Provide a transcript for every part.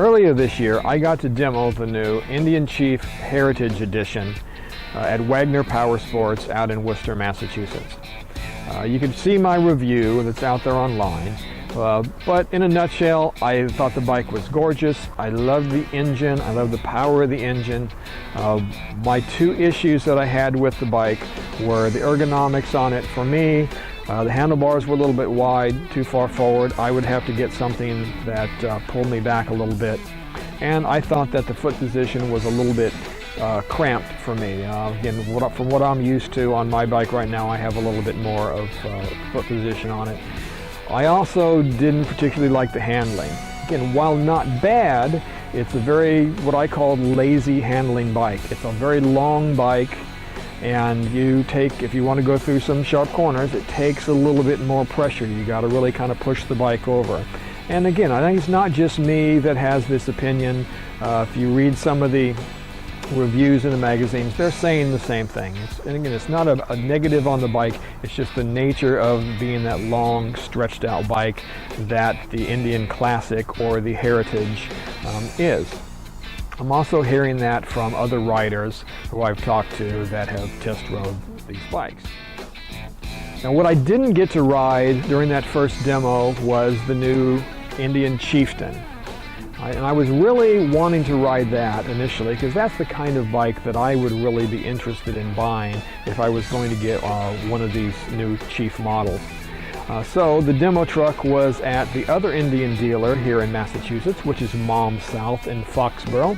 Earlier this year, I got to demo the new Indian Chief Heritage Edition at Wagner Power Sports out in Worcester, Massachusetts. You can see my review that's out there online, but in a nutshell, I thought the bike was gorgeous. I loved the engine. I loved the power of the engine. My two issues that I had with the bike were the ergonomics on it. For me, the handlebars were a little bit wide, too far forward. I would have to get something that pulled me back a little bit. And I thought that the foot position was a little bit cramped for me. Again, from what I'm used to on my bike right now, I have a little bit more of foot position on it. I also didn't particularly like the handling. Again, while not bad, it's a very, what I call lazy handling bike. It's a very long bike, and if you want to go through some sharp corners, it takes a little bit more pressure. You got to really kind of push the bike over. And again, I think it's not just me that has this opinion. If you read some of the reviews in the magazines, they're saying the same thing. And again, it's not a negative on the bike, it's just the nature of being that long, stretched out bike that the Indian Classic or the Heritage is. I'm also hearing that from other riders who I've talked to that have test rode these bikes. Now, what I didn't get to ride during that first demo was the new Indian Chieftain. And I was really wanting to ride that initially because that's the kind of bike that I would really be interested in buying if I was going to get one of these new Chief models. So the demo truck was at the other Indian dealer here in Massachusetts, which is Mom South in Foxborough.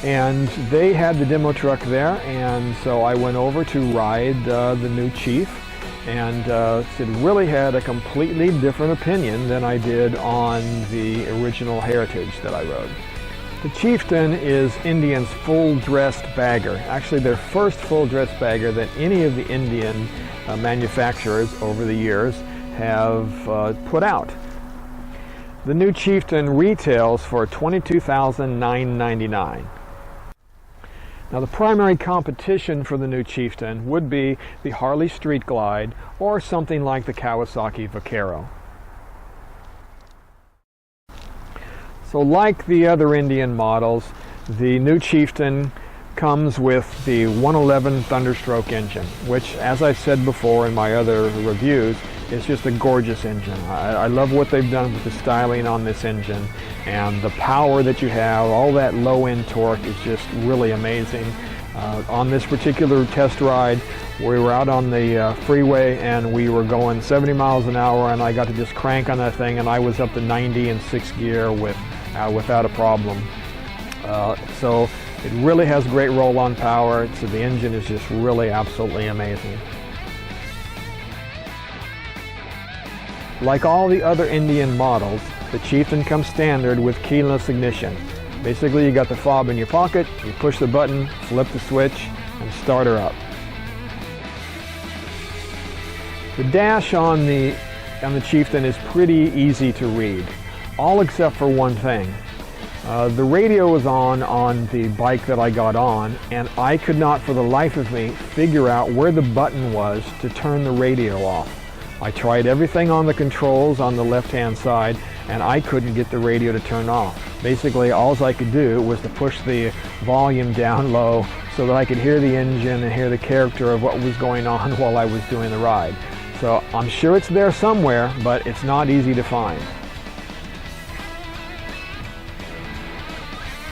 And they had the demo truck there, and so I went over to ride the new Chief, and it really had a completely different opinion than I did on the original Heritage that I rode. The Chieftain is Indian's full-dressed bagger, actually their first full-dressed bagger that any of the Indian manufacturers over the years have put out. The new Chieftain retails for $22,999. Now, the primary competition for the new Chieftain would be the Harley Street Glide or something like the Kawasaki Vaquero. So like the other Indian models, the new Chieftain comes with the 111 Thunderstroke engine, which, as I've said before in my other reviews, is just a gorgeous engine. I love what they've done with the styling on this engine, and the power that you have, all that low-end torque is just really amazing. On this particular test ride, we were out on the freeway and we were going 70 miles an hour, and I got to just crank on that thing, and I was up to 90 in 6th gear without a problem. So it really has great roll-on power, so the engine is just really absolutely amazing. Like all the other Indian models, the Chieftain comes standard with keyless ignition. Basically, you got the fob in your pocket, you push the button, flip the switch, and start her up. The dash on the Chieftain is pretty easy to read, all except for one thing. The radio was on the bike that I got on, and I could not for the life of me figure out where the button was to turn the radio off. I tried everything on the controls on the left-hand side, and I couldn't get the radio to turn off. Basically, all I could do was to push the volume down low so that I could hear the engine and hear the character of what was going on while I was doing the ride. So I'm sure it's there somewhere, but it's not easy to find.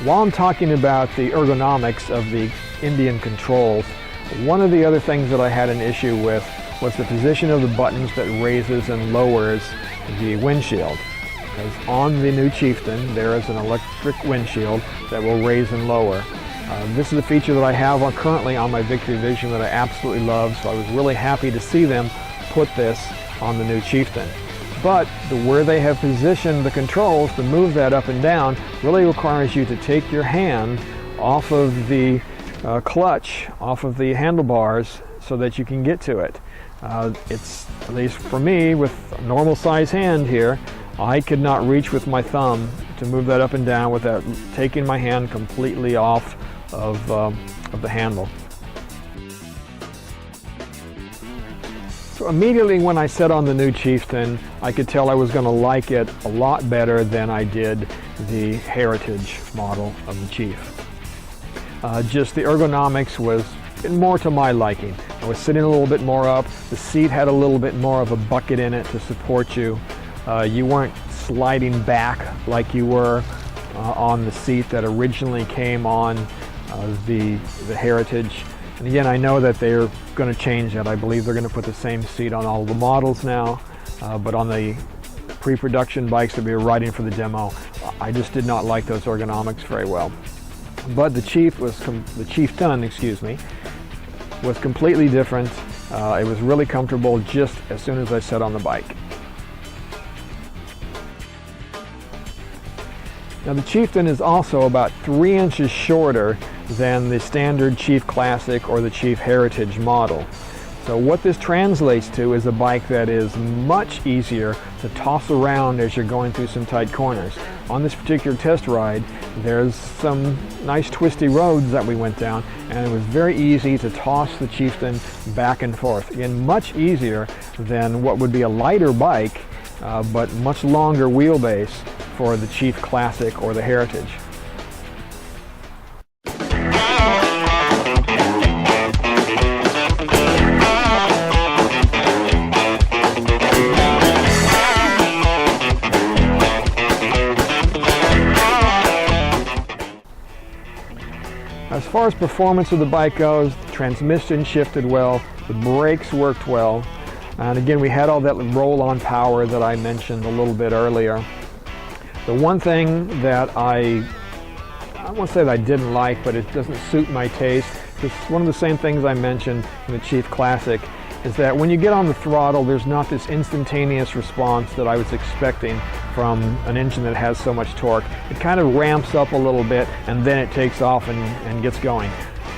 While I'm talking about the ergonomics of the Indian controls, one of the other things that I had an issue with was the position of the buttons that raises and lowers the windshield. Because on the new Chieftain, there is an electric windshield that will raise and lower. This is a feature that I have currently on my Victory Vision that I absolutely love, so I was really happy to see them put this on the new Chieftain. But where they have positioned the controls to move that up and down really requires you to take your hand off of the clutch, off of the handlebars, so that you can get to it. It's, at least for me, with a normal size hand here, I could not reach with my thumb to move that up and down without taking my hand completely off of the handle. So immediately when I set on the new Chieftain, I could tell I was going to like it a lot better than I did the Heritage model of the Chief. Just the ergonomics was more to my liking. I was sitting a little bit more up. The seat had a little bit more of a bucket in it to support you. You weren't sliding back like you were on the seat that originally came on the Heritage. And again, I know that they're going to change that. I believe they're going to put the same seat on all the models now, but on the pre-production bikes that we were riding for the demo, I just did not like those ergonomics very well. But the Chieftain, excuse me, was completely different. It was really comfortable just as soon as I sat on the bike. Now the Chieftain is also about 3 inches shorter than the standard Chief Classic or the Chief Heritage model. So what this translates to is a bike that is much easier to toss around as you're going through some tight corners. On this particular test ride, there's some nice twisty roads that we went down, and it was very easy to toss the Chieftain back and forth. Again, much easier than what would be a lighter bike, but much longer wheelbase for the Chief Classic or the Heritage. As far as performance of the bike goes, the transmission shifted well, the brakes worked well, and again we had all that roll-on power that I mentioned a little bit earlier. The one thing that I won't say that I didn't like, but it doesn't suit my taste, it's one of the same things I mentioned in the Chief Classic, is that when you get on the throttle, there's not this instantaneous response that I was expecting from an engine that has so much torque. It kind of ramps up a little bit and then it takes off and gets going.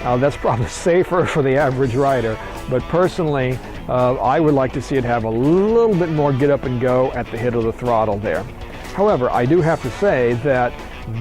That's probably safer for the average rider, but personally, I would like to see it have a little bit more get up and go at the hit of the throttle there. However, I do have to say that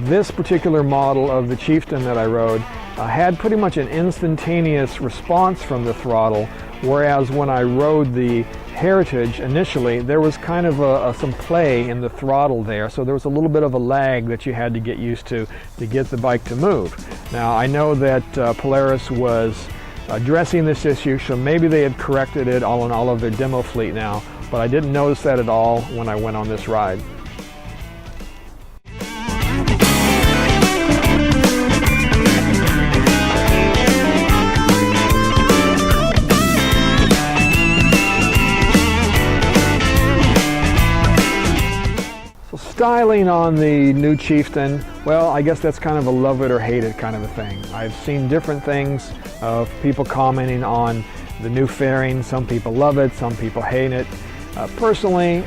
this particular model of the Chieftain that I rode had pretty much an instantaneous response from the throttle, whereas when I rode the Heritage initially, there was kind of some play in the throttle there, so there was a little bit of a lag that you had to get used to get the bike to move. Now, I know that Polaris was addressing this issue, so maybe they had corrected it all in all of their demo fleet now, but I didn't notice that at all when I went on this ride. Styling on the new Chieftain, well, I guess that's kind of a love it or hate it kind of a thing. I've seen different things of people commenting on the new fairing. Some people love it, some people hate it. Personally,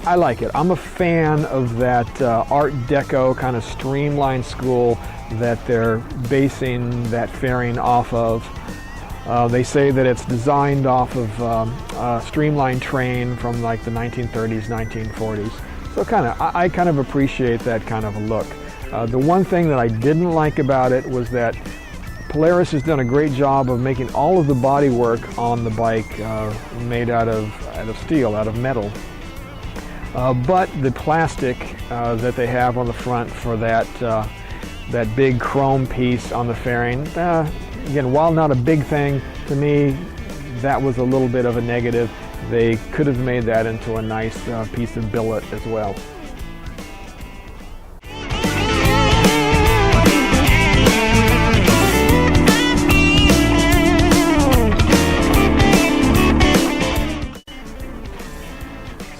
I like it. I'm a fan of that Art Deco kind of streamlined school that they're basing that fairing off of. They say that it's designed off of a streamlined train from like the 1930s, 1940s. So I kind of appreciate that kind of a look. The one thing that I didn't like about it was that Polaris has done a great job of making all of the bodywork on the bike made out of steel, out of metal. But the plastic that they have on the front for that big chrome piece on the fairing, again, while not a big thing, to me, that was a little bit of a negative. They could have made that into a nice piece of billet as well.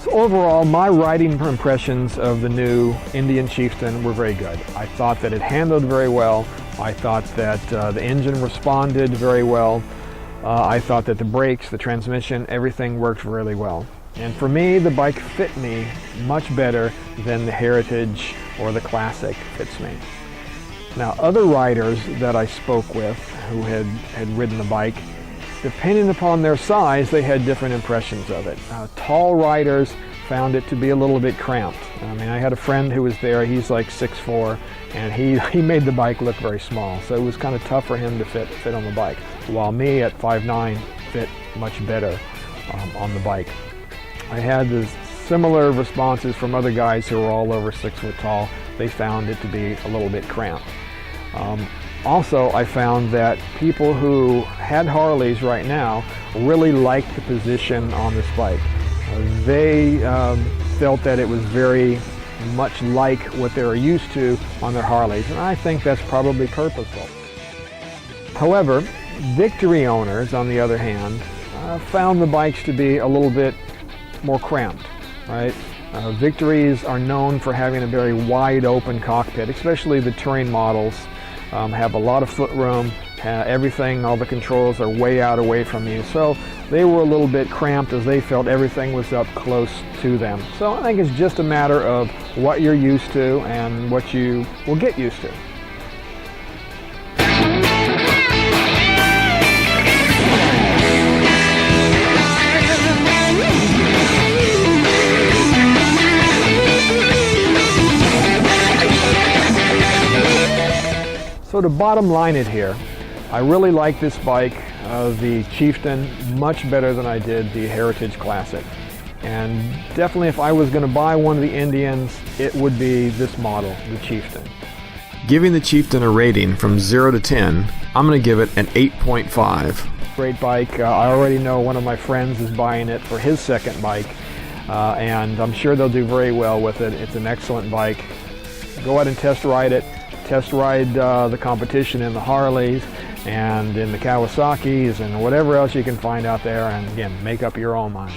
So overall, my riding impressions of the new Indian Chieftain were very good. I thought that it handled very well. I thought that the engine responded very well. I thought that the brakes, the transmission, everything worked really well. And for me, the bike fit me much better than the Heritage or the Classic fits me. Now, other riders that I spoke with who had ridden the bike, depending upon their size, they had different impressions of it. Tall riders found it to be a little bit cramped. I mean, I had a friend who was there, he's like 6'4", and he made the bike look very small, so it was kind of tough for him to fit on the bike, while me at 5'9" fit much better on the bike. I had this similar responses from other guys who were all over 6 foot tall. They found it to be a little bit cramped. Also, I found that people who had Harleys right now really liked the position on this bike. They felt that it was very much like what they were used to on their Harleys, and I think that's probably purposeful. However, Victory owners, on the other hand, found the bikes to be a little bit more cramped, right? Victories are known for having a very wide open cockpit, especially the terrain models have a lot of foot room, everything, all the controls are way out away from you. So they were a little bit cramped as they felt everything was up close to them. So I think it's just a matter of what you're used to and what you will get used to. So to bottom line it here, I really like this bike, the Chieftain, much better than I did the Heritage Classic. And definitely if I was going to buy one of the Indians, it would be this model, the Chieftain. Giving the Chieftain a rating from 0 to 10, I'm going to give it an 8.5. Great bike. I already know one of my friends is buying it for his second bike, and I'm sure they'll do very well with it. It's an excellent bike. Go out and test ride it. Test ride the competition in the Harleys and in the Kawasaki's and whatever else you can find out there, and again, make up your own mind.